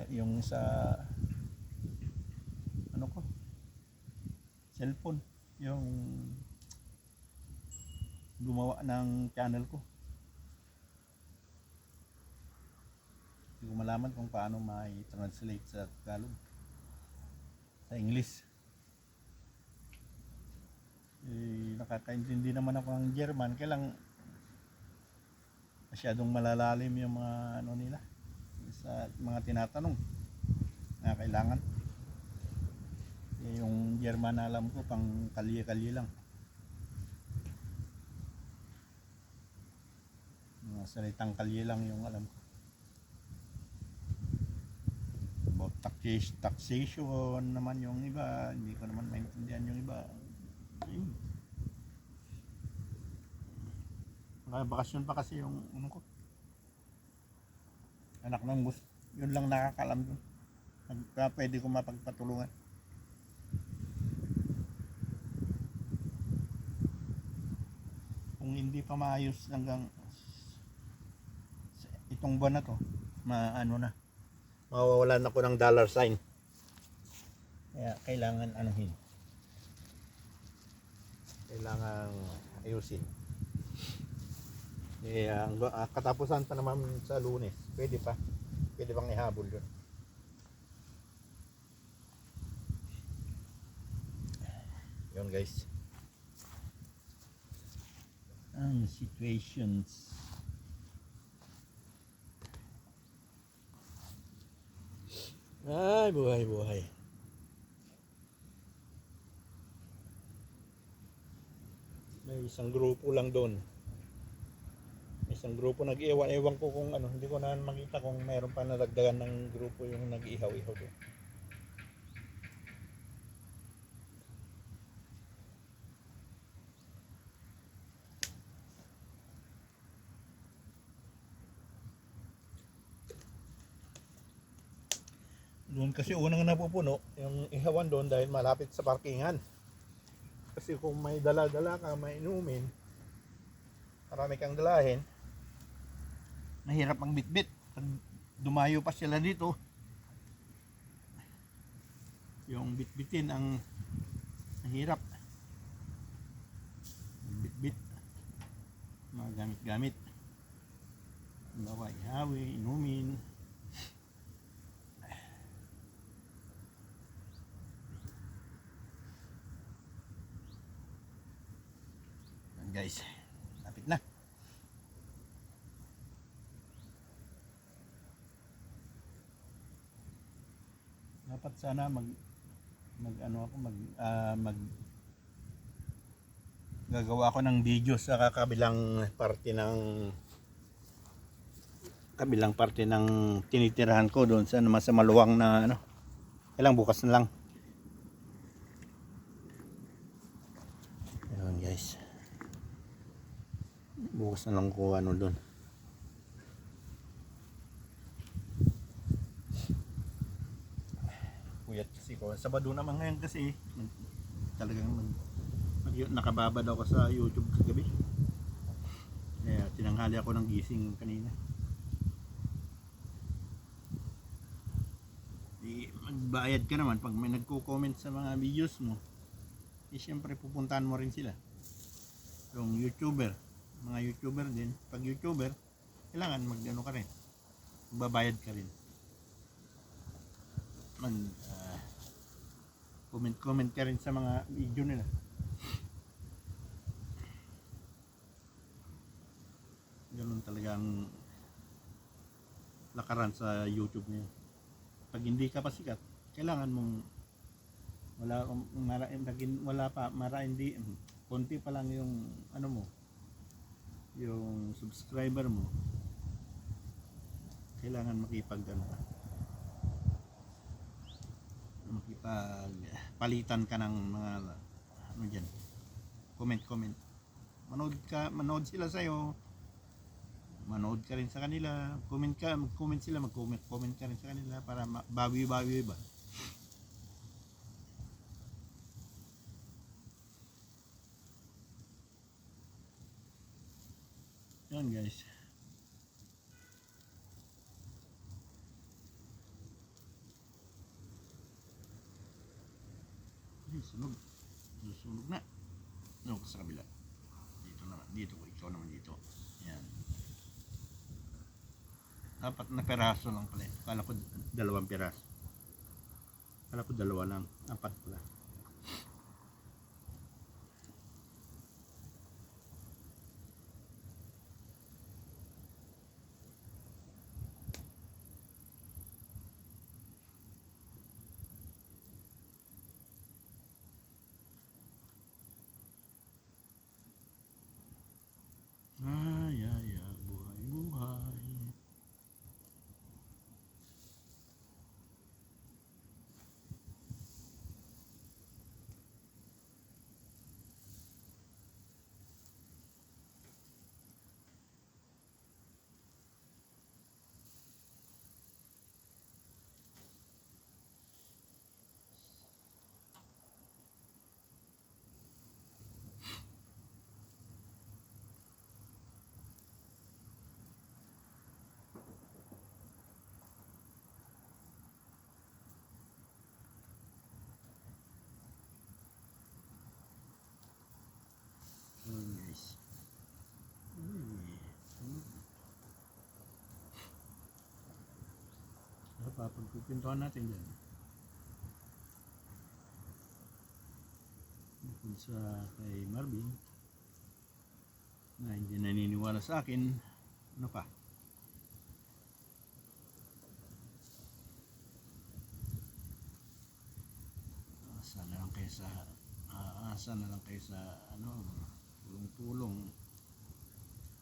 yung sa ano ko, cellphone, yung gumawa ng channel ko. Hindi ko malaman kung paano ma-translate sa Tagalog, sa English. Nakakaintindi naman ako ng German, kailang masyadong malalalim yung mga ano nila sa mga tinatanong na kailangan. Yung German na alam ko pang kalye-kalye lang, mga salitang kalye lang yung alam ko. About taxation naman yung iba, hindi ko naman maintindihan yung iba. Bakasyon pa kasi yung ano ko, anak ng bus, yun lang nakakalam dun. Pwede ko mapagpatulungan. Kung hindi pa maayos hanggang itong buwan na to, maano na, mawawalan ako ng dollar sign. Kaya kailangan anuhin, kailangan ayusin. Ang katapusan pa naman sa Lunes, pwede pang ihabol yun. Yun guys, ang situations. Ay, buhay. May isang grupo lang doon. Isang grupo nag-iwan ko kung ano, hindi ko na makita kung mayroon pa nadagdagan ng grupo yung nag-ihaw-ihaw doon. Doon kasi unang napupuno yung ihawan doon dahil malapit sa parkingan. Kasi kung may dala-dala ka, may inumin, marami kang dalahin, mahirap ang bitbit. Pag dumayo pa sila dito, yung bitbitin ang mahirap. Bitbit, mga gamit-gamit, bawa ihawi, inumin. Guys, lapit na. Dapat sana gagawa ako ng video sa kabilang parte ng tinitirahan ko doon sa maluwang na ano. Kailang bukas na lang. Ayun guys, bukas na lang ko ano doon. Puyat kasi ko. Sabado naman ngayon kasi talagang nakababad ako sa YouTube kagabi. Kaya tinanghali ako ng gising kanina. Magbayad ka naman pag may nagko-comment sa mga videos mo. Siyempre pupuntahan mo rin sila. Yung mga YouTuber din, pag YouTuber, kailangan mag-ano ka rin, magbabayad ka rin. Comment ka rin sa mga video nila. Ganun talaga ang lakaran sa YouTube niya. Pag hindi ka pa sikat, kailangan mong konti pa lang yung ano mo, yung subscriber mo, kailangan makipagpalitan ka ng mga ano dyan, comment. Manood sila sa'yo, manood ka rin sa kanila, mag-comment sila, mag-comment ka rin sa kanila para bawi-bawi ba. Yan guys. sunog. Susunog na. No, sa kabila. Dito naman. Dito. Ikaw naman dito. Yan. Apat na peraso lang pala. Kala ko 2 peraso. Kala ko 2 lang. 4 pala. Buhay. Guys. Papagpipintuan natin dyan. Bukod sa kay Marvin na hindi naniniwala sa akin, ano pa? Asa na lang kayo sa ano, tulong-tulong.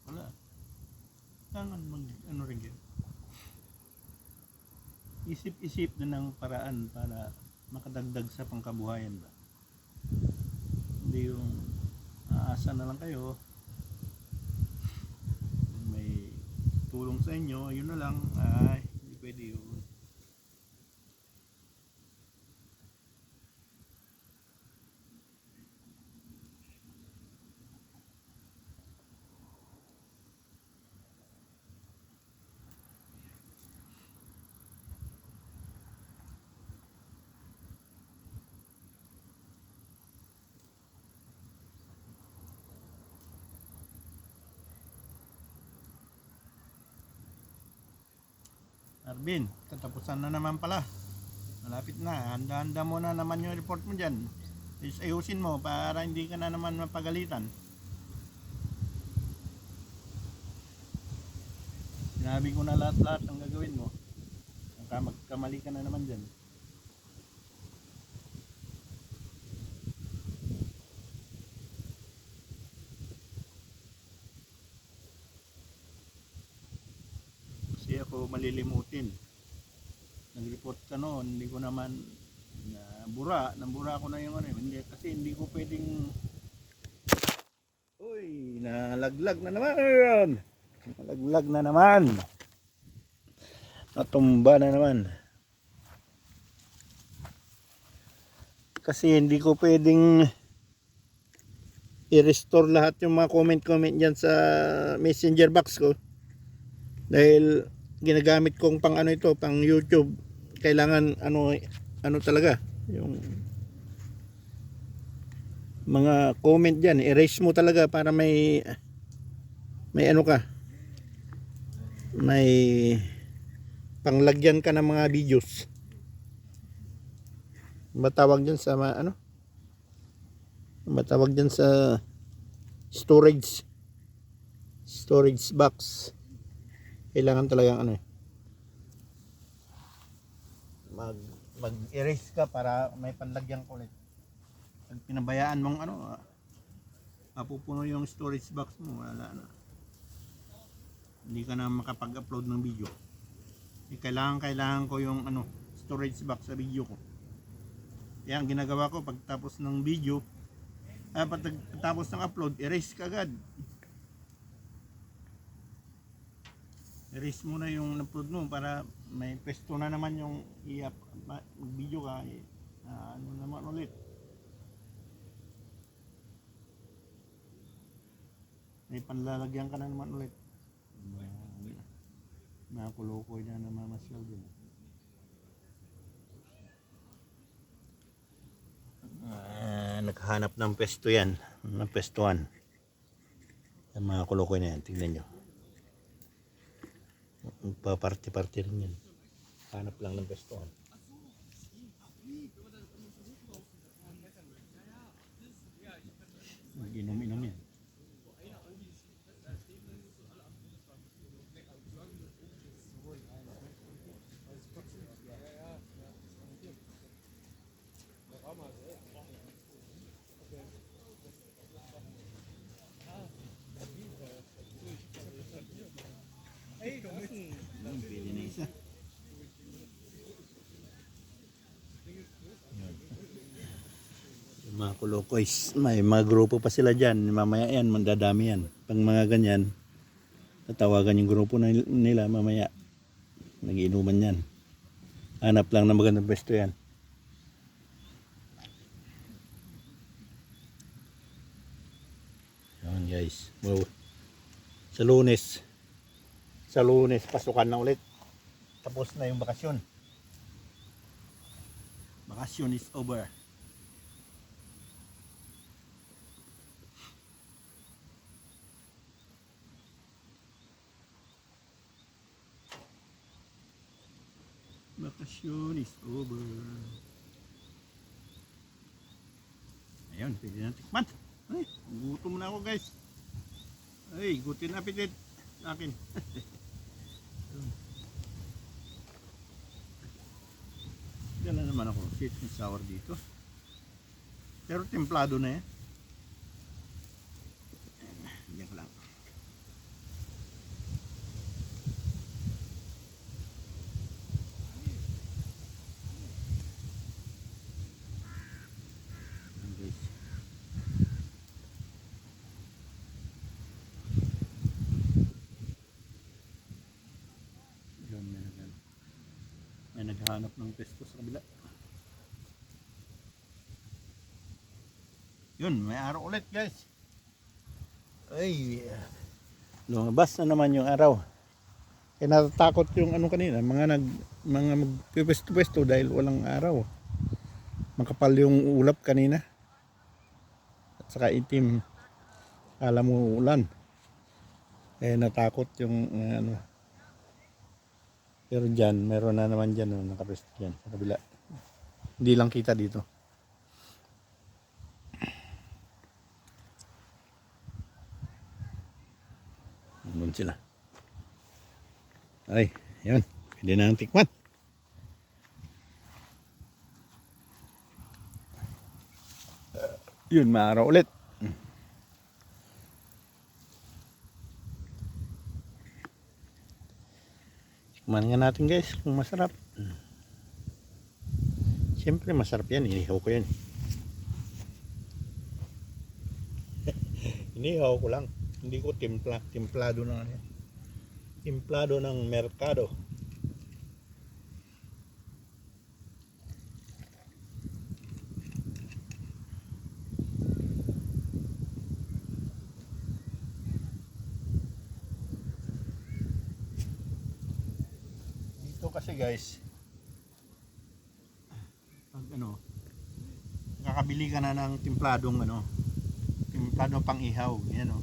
Wala. Tangan mag ano rin yun. Isip-isip na ng paraan para makadagdag sa pangkabuhayan ba. Hindi yung aasa na lang kayo. May tulong sa inyo, yun na lang. Ay, hindi pwede yun. Arvin, katapusan na naman pala. Malapit na. Handa-handa mo na naman yung report mo dyan. Ayusin mo para hindi ka na naman mapagalitan. Sinabi ko na lahat-lahat ang gagawin mo. Magkamali ka na naman dyan. Kasi ako malilimutin. Nag-report ka noon, hindi ko naman nambura ko na yung ano, hindi kasi hindi ko pwedeng. Uy, nalaglag na naman. Nalaglag na naman. Natumba na naman. Kasi hindi ko pwedeng i-restore lahat yung mga comment dyan sa messenger box ko. Dahil ginagamit kong pang ano ito, pang YouTube. Kailangan ano talaga, yung mga comment dyan, erase mo talaga para may ano ka, may panglagyan ka ng mga videos. Matawag dyan sa matawag dyan sa storage box. Kailangan talagang mag-erase ka para may panlagyan ko ulit. Pag pinabayaan mong mapupuno yung storage box mo, wala na. Hindi ka na makapag-upload ng video. Kailangan ko yung storage box sa video ko. Kaya ang ginagawa ko pagtapos ng video, pagtapos ng upload, erase ka agad. Erase mo na yung upload mo para may pwesto na naman yung mag-video ka. Naman ulit. May panlalagyan ka na naman ulit. Nakulokoy na namamasyal din. Naghahanap ng pwesto yan, ng pwestuhan. Yung mga kulukoy na yan, tingnan nyo. Magpa-party-party rin yan. Hanap lang ng pwestuhan. Mag-inom-inom yan. Pwede na isa. Yung mga kulukoys, may mga grupo pa sila dyan. Mamaya yan, mandadami yan. Pag mga ganyan, tatawagan yung grupo nila mamaya. Nagiinuman yan. Hanap lang na magandang pwesto yan. Yan guys. Wow. Sa Lunes, pasukan na ulit. Tapos na yung bakasyon. Bakasyon is over. Bakasyon is over. Ayun, pwede na tikman. Ay, gutom na ako guys. Ay, gutin appetit sa akin. Dala naman ako, sweet and sour dito. Pero templado na yan. Diyan ka lang. May naghahanap ng pesto sa kabila. Yun, may araw ulit guys. Ay, lumabas na naman yung araw. Kaya natatakot yung ano kanina, mga magpipwesto-pwesto dahil walang araw. Makapal yung ulap kanina. At saka itim. Kala mo ulan. Eh natakot yung ano. Pero dyan, meron na naman dyan, nakapwesto dyan sa kabila. Hindi lang kita dito. Nandun sila. Ay, yun. Pwede na ang tikman. Yun, maaraw ulit. Tikman nga natin guys kung masarap. Siyempre masarap yan. Inihaw ko yan. Inihaw ko lang. Hindi ko timplado ng ano. Timplado ng merkado. Dito kasi guys, pag ano, nakakabili ka na ng timpladong ano, timpladong pang ihaw, yan o.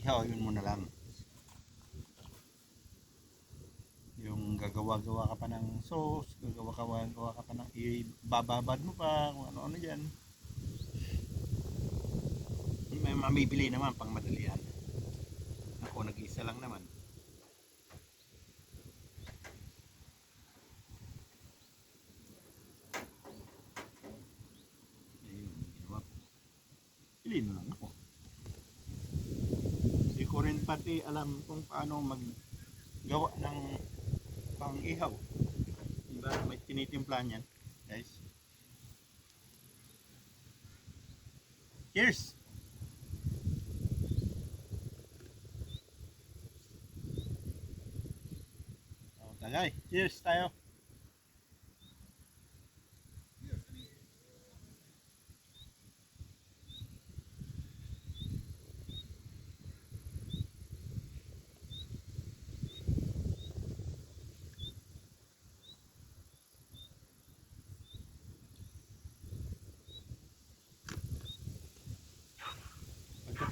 Ihaw, yun muna lang. Yung gagawa-gawa ka pa ng sauce, gagawa-gawa ka pa ng ibababad mo pa, kung ano-ano dyan. May mamibili naman pang madalian. Ako nag-isa lang naman. Ayun, ginawa ko. Piliin lang ako. Hindi ko rin pati alam kung paano maggawa ng pang-ihaw. Diba? May tinitimpla niyan, guys. Cheers! Tagay, cheers tayo.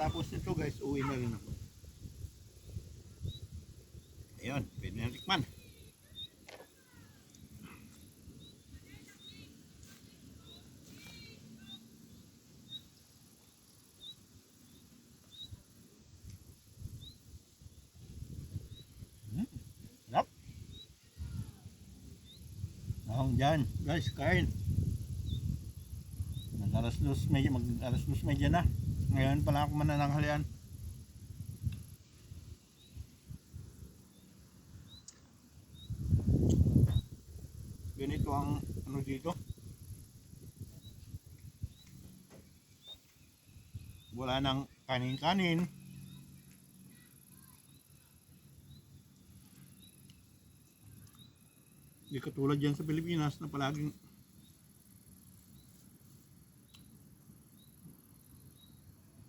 pagkatapos nito guys, uwi na rin ako. Ayun, pwede na tikman. Sarap. Ahong dyan, guys, kain. Mag-alas 2:30 na. Ngayon pala ako manananghalian. Ganito ang ano dito. Wala nang kanin-kanin. Hindi katulad dyan sa Pilipinas na palaging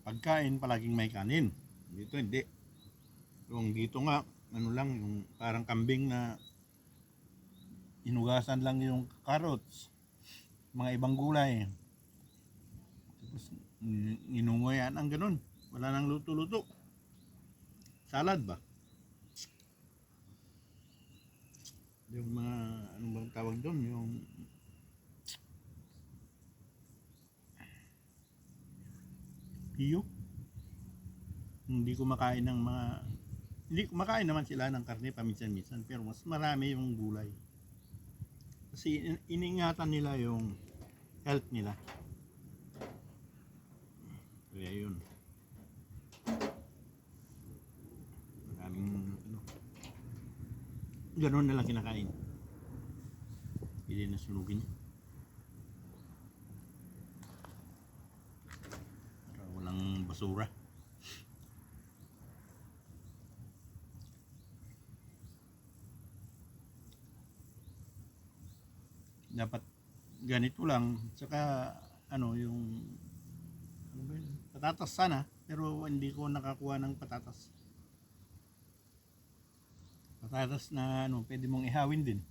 pagkain palaging may kanin. Dito hindi. Yung dito nga ano lang, yung parang kambing na inugasan lang yung carrots, mga ibang gulay. Tapos inunguyan ang ganun. Wala nang luto-luto. Salad ba? Yung mga ano bang tawag doon, yung piyo. Hindi kumakain ng mga, hindi kumakain naman sila ng karne paminsan-minsan, pero mas marami yung gulay. Kasi iniingatan nila yung health nila. Kaya yun. Maraming ano, ganoon na lang kinakain. Hindi na sunugin. Para walang basura. Dapat ganito lang. Saka ano yung ano ba yun? Patatas sana, pero hindi ko nakakuha ng patatas. Patatas na ano, pwede mong ihawin din.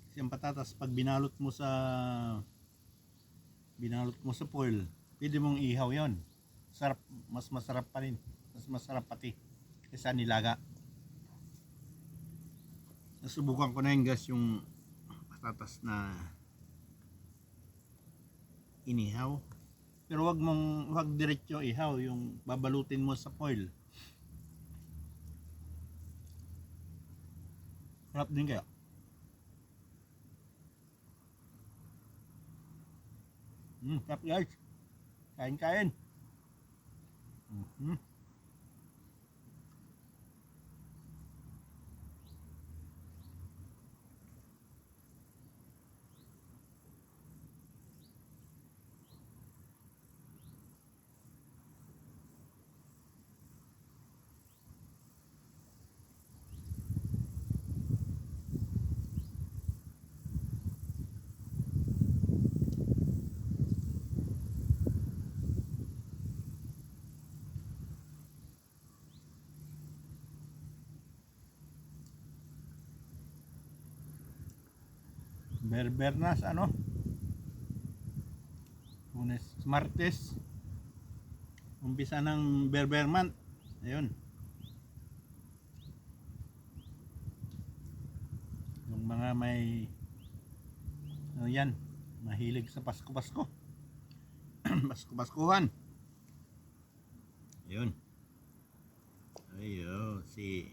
Kasi ang patatas pag binalot mo sa foil, pwede mong ihaw 'yon. Sarap, mas masarap pa rin. Mas masarap pati kaysa nilaga. Nasubukan ko na yun guys, yung patatas na inihaw. Pero wag diretso ihaw, yung babalutin mo sa foil. Sarap din kaya. Sarap guys. Kain-kain. Berber na sa ano? Lunes, Martes. Umpisa ng Berber month. Ayun. Yung mga may ano yan, mahilig sa Pasko-Pasko. Pasko-Paskuhan. Ayun. Ayun, si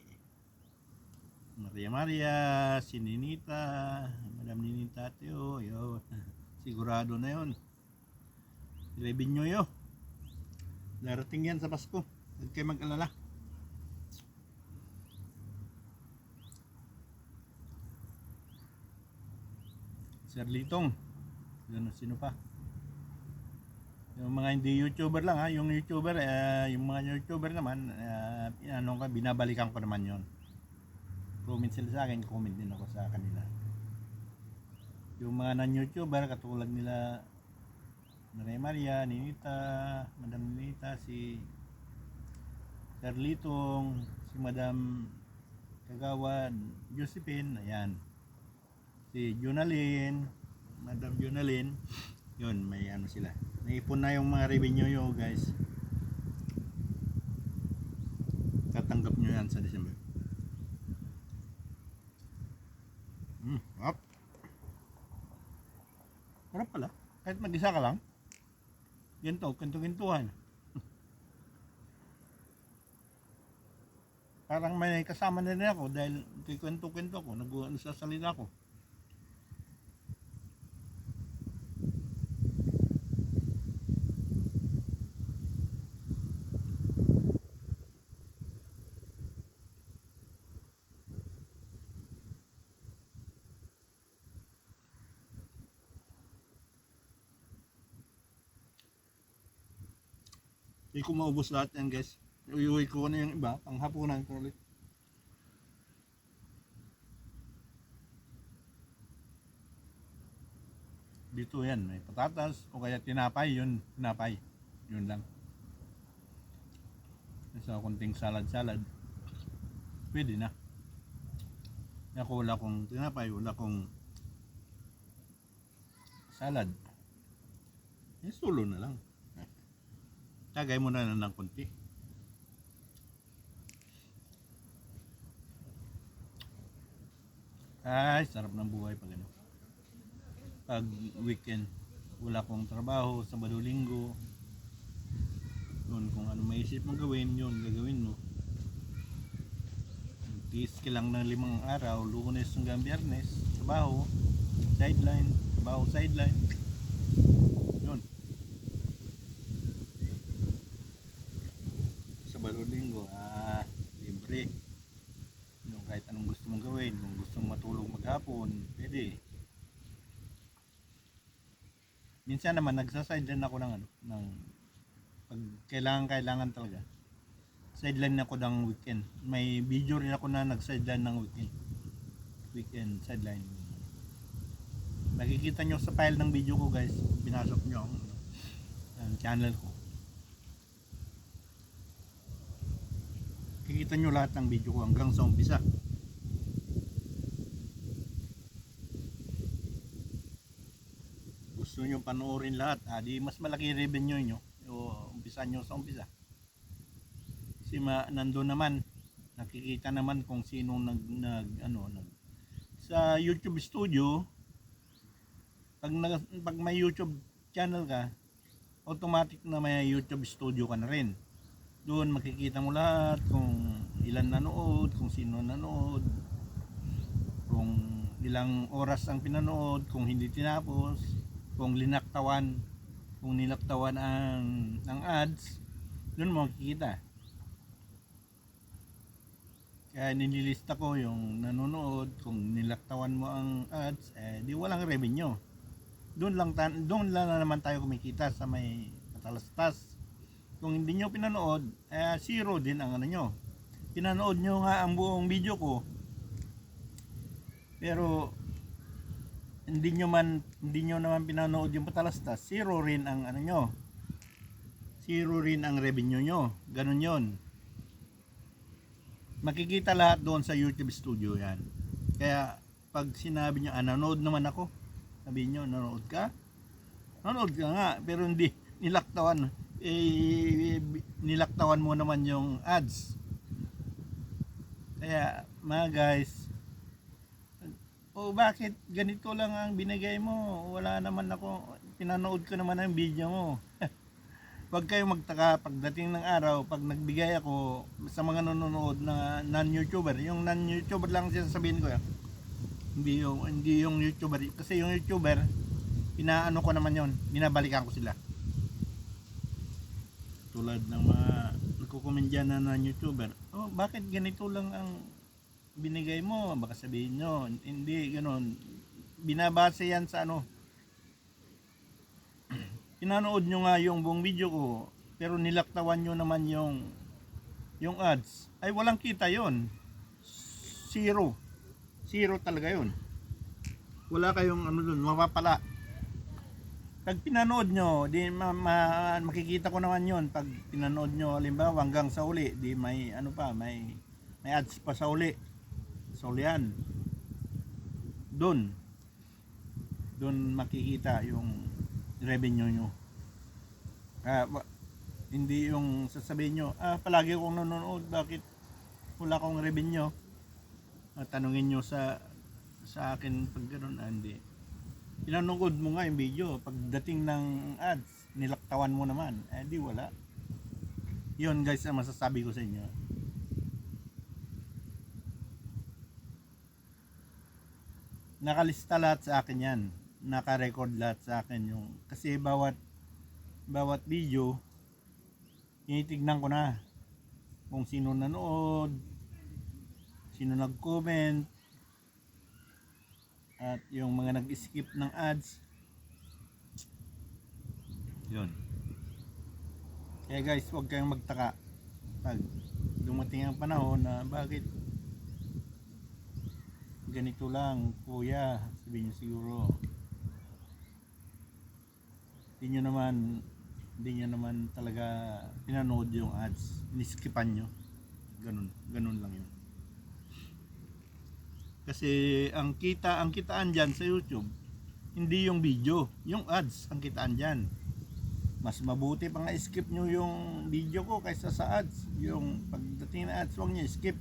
Maria, si Ninita, Madam Ninita Teo, yun. Sigurado na yun. 11 nyo yun. Darating yan sa Pasko. Huwag kayo mag-alala. Sir Litong. Sino pa? Yung mga hindi YouTuber lang ha. Yung YouTuber, yung mga YouTuber naman, binabalikan ko naman yon. Comment sila sa akin, comment din ako sa kanila. Yung mga non-YouTuber katulad nila Maria, Ninita, Madam Ninita, si Sir Litong, si Madam Kagawad, Josephine, ayan. Si Junalyn, Madam Junalyn, yun, may ano sila. Naipon na yung mga revenue yo guys. yan sa December. Sarap. Sarap pala. Kahit mag-isa ka lang. Ganito, kinto-kintuhan. Parang may kasama na rin ako dahil kikwento-kwento ko, nagsasalita ko. Hindi ko maubos lahat yan guys. Iuwi ko na yung iba, panghapunan ko ulit. Dito yan, may patatas o kaya tinapay, yun, tinapay. Yun lang. So, kunting salad-salad. Pwede na. Ako wala kong tinapay, wala kong salad. Sulo na lang. Tagay mo na ng konti. Ay, sarap ng buhay pag ano. Pag weekend, wala kong trabaho, Sabado, Linggo. Yun, kung ano maisip mong gawin, yun, gagawin mo. Tiis ka lang ng 5 araw, Lunes hanggang Biyernes, trabaho, sideline, trabaho, sideline. Yun. Sabado, Linggo, libre. Yun, kahit anong gusto mong gawin, kung gusto mong matulog maghapon, pwede. Minsan naman nagsa-sideline ako ng ano, ng pag kailangan talaga. Sideline ako ng weekend. May video rin ako na nag-sideline ng weekend. Weekend sideline. Makikita nyo sa file ng video ko guys, pinasok nyo ang channel ko. Kikita nyo lahat ng video ko hanggang sa umpisa. Gusto nyo panoorin lahat, di mas malaki revenue nyo. Umpisa nyo sa umpisa. Kasi nandun naman, nakikita naman kung sino sa YouTube studio. Pag may YouTube channel ka, automatic na may YouTube studio ka na rin. Doon makikita mo lahat kung ilan nanood, kung sino nanood, kung ilang oras ang pinanood, kung hindi tinapos, kung nilaktawan ang ads. Doon mo makikita. Kaya nililista ko yung nanonood, kung nilaktawan mo ang ads, di walang revenue. Doon lang na naman tayo kumikita sa may katalastas. Kung hindi nyo pinanood, zero din ang ano nyo. Pinanood nyo nga ang buong video ko, pero hindi nyo naman pinanood yung patalastas, zero rin ang ano nyo. Zero rin ang revenue nyo. Ganun yon. Makikita lahat doon sa YouTube studio yan. Kaya pag sinabi nyo, nanood naman ako, sabihin nyo, nanood ka? Nanood ka nga, pero hindi nilaktawan. Nilaktawan mo naman yung ads. Kaya mga guys, bakit ganito lang ang binigay mo? Wala naman ako, pinanood ko naman ang video mo. Huwag kayong magtaka pagdating ng araw, pag nagbigay ako sa mga nanonood na non-YouTuber, yung non-YouTuber lang sasabihin ko yan. Hindi yung YouTuber, kasi yung YouTuber, pinaano ko naman yon, binabalikan ko sila. Tulad ng mga nagko-comment dyan na non-YouTuber, bakit ganito lang ang binigay mo? Baka sabihin nyo, hindi, gano'n. Binabase yan sa ano, pinanood nyo nga yung buong video ko, pero nilaktawan nyo naman yung ads, ay walang kita yon. Zero talaga yon. Wala kayong ano dun, mapapala. Pag pinanood nyo, di makikita ko naman yon. Pag pinanood nyo, halimbawa hanggang sa uli, di may ano pa, may ads pa sa uli. So yan, doon makikita yung revenue nyo. Hindi yung sasabihin nyo, palagi akong nanonood, bakit wala akong revenue. Tanungin nyo sa akin pag gano'n, hindi. Pinanood mo nga yung video, pagdating ng ads, nilaktawan mo naman, di wala. Yun guys ang masasabi ko sa inyo. Nakalista lahat sa akin yan, naka-record lahat sa akin yung, kasi bawat video, tinitignan ko na kung sino nanood, sino nag-comment, at yung mga nag-skip ng ads. Yun. Kaya guys, huwag kayong magtaka pag dumating ang panahon na bakit ganito lang kuya, sabihin nyo siguro hindi nyo naman talaga pinanood yung ads, iniskipan nyo. Ganun lang yun. Kasi ang kitaan dyan sa YouTube, hindi yung video, yung ads ang kitaan dyan. Mas mabuti pang skip nyo yung video ko kaysa sa ads. Yung pagdating na ads, huwag nyo skip.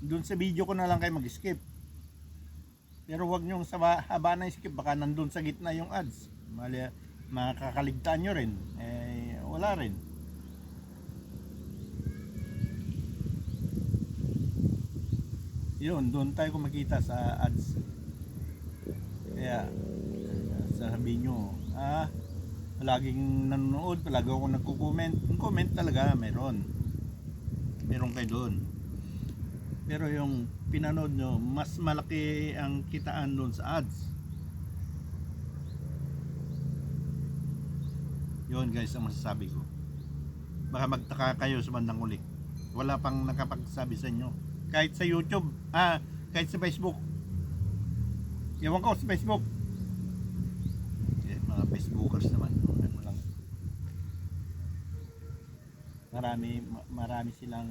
Doon sa video ko na lang kayo mag-skip. Pero huwag nyo sa haba na skip, baka nandun sa gitna yung ads. Makakaligtaan nyo rin. Wala rin. Yun, doon tayo kumikita sa ads. Kaya sasabihin nyo, palaging nanonood, palagi ako nagko-comment. Yung comment talaga meron kayo doon. Pero yung pinanood nyo, mas malaki ang kitaan doon sa ads. Yun guys ang masasabi ko. Baka magtaka kayo sa bandang uli, wala pang nakapagsabi sa inyo. Kahit sa YouTube, kahit sa Facebook. Ewan ko sa Facebook. Mga Facebookers naman, ano lang. Marami silang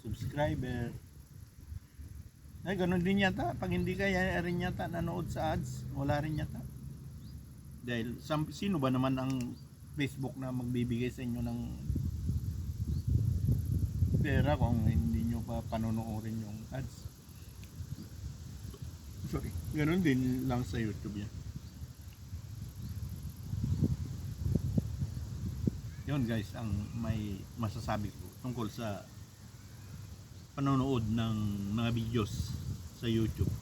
subscriber. Ganun din yata. Pag hindi kaya rin yata nanood sa ads, wala rin yata. Dahil sino ba naman ang Facebook na magbibigay sa inyo ng pera kung hindi nyo pa panonoodin yung ads? Sorry. Ganun din lang sa YouTube yan. Yun guys ang may masasabi ko tungkol sa panonood ng mga videos sa YouTube.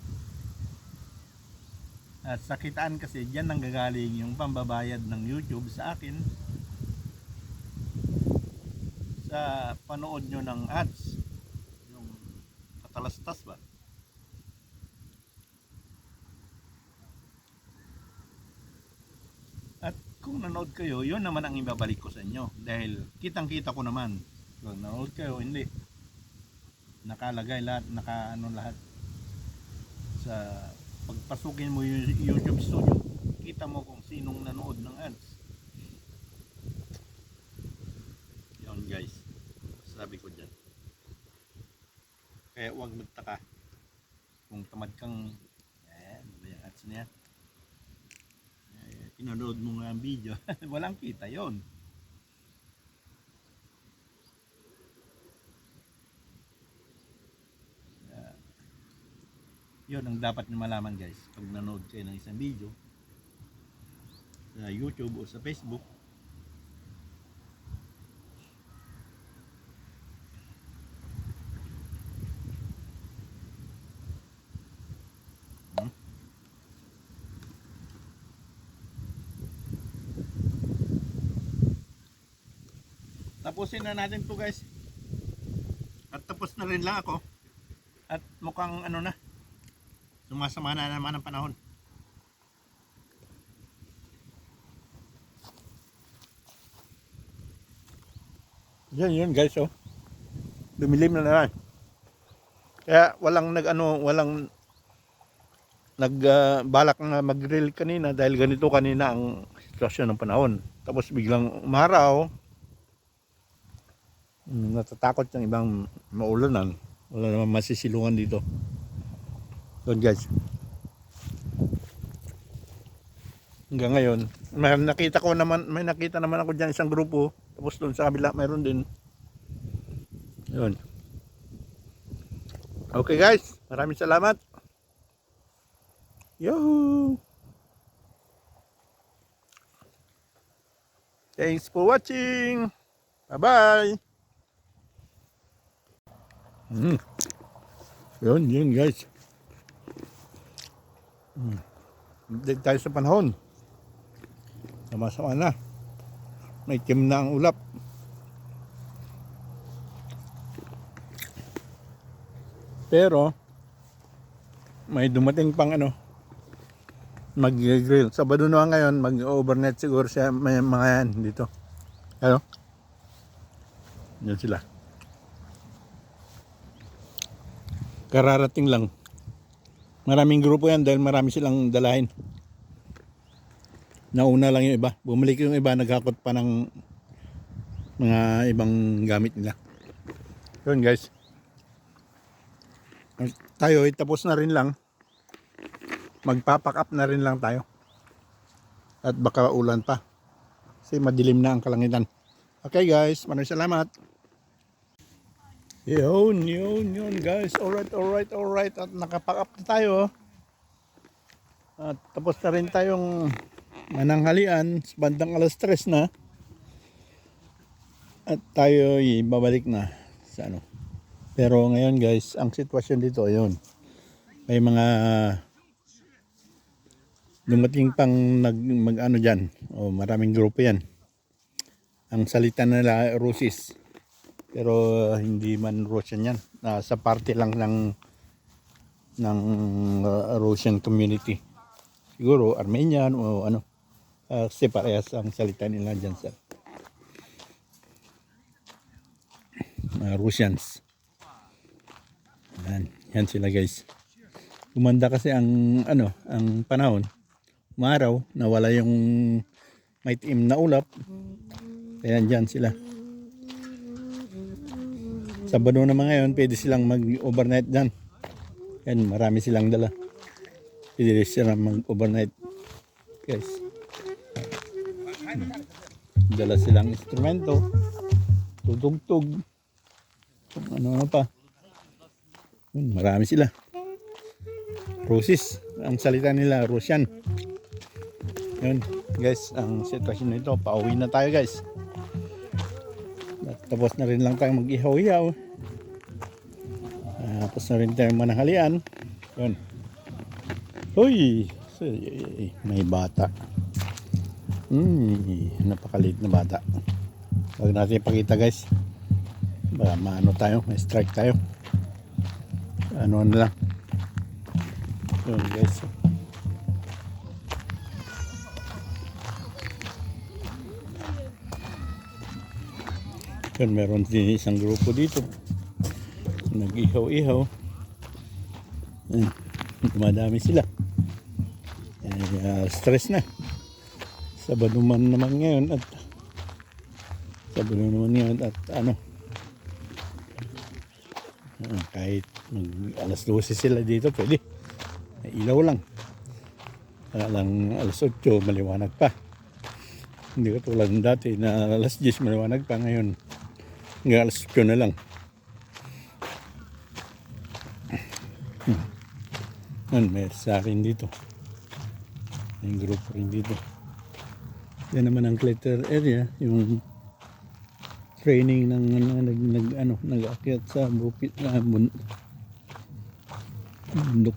At sa kitaan kasi diyan nanggagaling yung pambabayad ng YouTube sa akin sa panood nyo ng ads, yung katalastas ba. At kung nanood kayo, yun naman ang ibabalik ko sa inyo dahil kitang kita ko naman kung nanood kayo hindi, nakalagay lahat, lahat sa pagpasukin mo yung YouTube Studio, kita mo kung sinong nanood ng ads. Yun guys, sabi ko dyan. Kaya huwag magtaka kung tamad kang yung ads niya, pinanood mo nga ang video walang kita yon. Yun ang dapat nyo malaman guys pag nanood kayo ng isang video sa YouTube o sa Facebook. Tapusin na natin to guys. At tapos na rin lang ako. At mukhang ano na, sumasama na naman ang panahon. Yun guys, oh. Dumilim na naman. Kaya walang balak na mag-grill kanina dahil ganito kanina ang sitwasyon ng panahon. Tapos biglang umaraw. Natatakot yung ibang maulanan. Wala naman masisilungan dito. Doon guys. Hanggang ngayon, may nakita naman ako diyan isang grupo. Tapos doon sa kabila mayroon din. Yun. Okay guys, maraming salamat. Yahoo! Thanks for watching. Bye-bye. Yun guys. Hindi tayo sa panahon. Sama-sama na. May kim na ang ulap. Pero may dumating pang mag-grill. Sabado na ngayon, mag-overnight siguro siya may mga yan dito. Ano? Yan sila. Kararating lang. Maraming grupo yan dahil marami silang dalahin. Nauna lang yung iba. Bumalik yung iba, naghakot pa ng mga ibang gamit nila. Yun guys. Tayo tapos na rin lang. Magpapack up na rin lang tayo. At baka ulan pa. Kasi madilim na ang kalangitan. Okay guys, maraming salamat. Yun guys. Alright. At nakapack up na tayo. At tapos na rin tayong mananghalian. Bandang alas 3 na. At tayo babalik na sa Pero ngayon guys, ang sitwasyon dito ayun. May mga dumating pang mag-ano dyan. Maraming grupo yan. Ang salita nila Rusis. Pero hindi man Russian yan. Sa party lang ng Russian community. Siguro Armenian o kasi parehas ang salita nila dyan sa Russians. Yan sila guys. Gumanda kasi ang panahon. Umaraw, nawala yung may team na ulap. Ayan dyan sila. Sabado naman ngayon, pwede silang mag-overnight dyan. Yan, marami silang dala. Pwede silang mag-overnight. Guys. Dala silang instrumento. Tutugtog. Ano pa. Marami sila. Rusis. Ang salita nila, Russian. Yun, guys, ang sitwasyon nito, pauwi na tayo guys. At tapos na rin lang tayo mag-ihaw-ihaw. Tapos na rin tayo mananghalian. Yun. Uy, may bata. Napakaliit na bata. Huwag natin ipakita guys. Baka maano tayo, may strike tayo. Ano na lang. Yun guys. Yun, meron din isang grupo dito. Nag-ihaw-ihaw. Dumadami sila. Stress na. Sabado naman ngayon at kahit alas 12 sila dito pwede. Ilaw lang. Lang alas 8 maliwanag pa. Hindi ko tulad ng dati na alas 10 maliwanag pa, ngayon hanggang alas 8 na lang. May sa akin dito. May grupo rin dito. Yan naman ang clutter area, yung training ng nag-aakyat sa bukit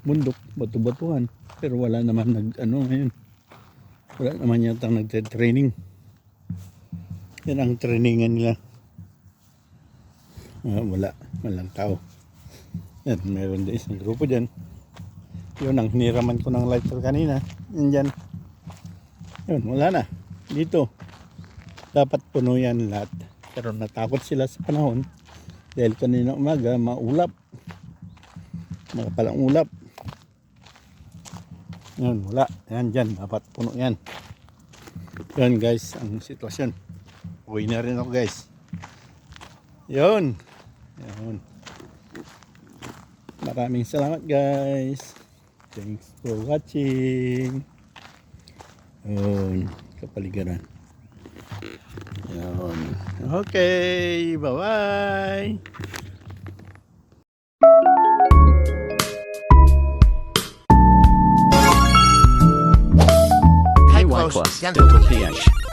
bundok, bato-batuhan. Pero wala naman ngayon. Wala naman yata nagte-training. Yan ang trainingan nila. Walang tao. Yan, meron din isang grupo dyan. Yun ang hiniraman ko ng lighter kanina. Yan dyan. Yun, wala na. Dito. Dapat puno yan lahat. Pero natakot sila sa panahon. Dahil kanina umaga, maulap. Makapalang ulap. Yun, wala. Yan dyan. Dapat puno yan. Yun guys, ang sitwasyon. Uwi na rin ako guys. Yun. Yun. Maraming salamat guys. Thanks for watching. Yun. Kapaligiran. Yun. Okay. Bye-bye. KY Plus, Delta PH.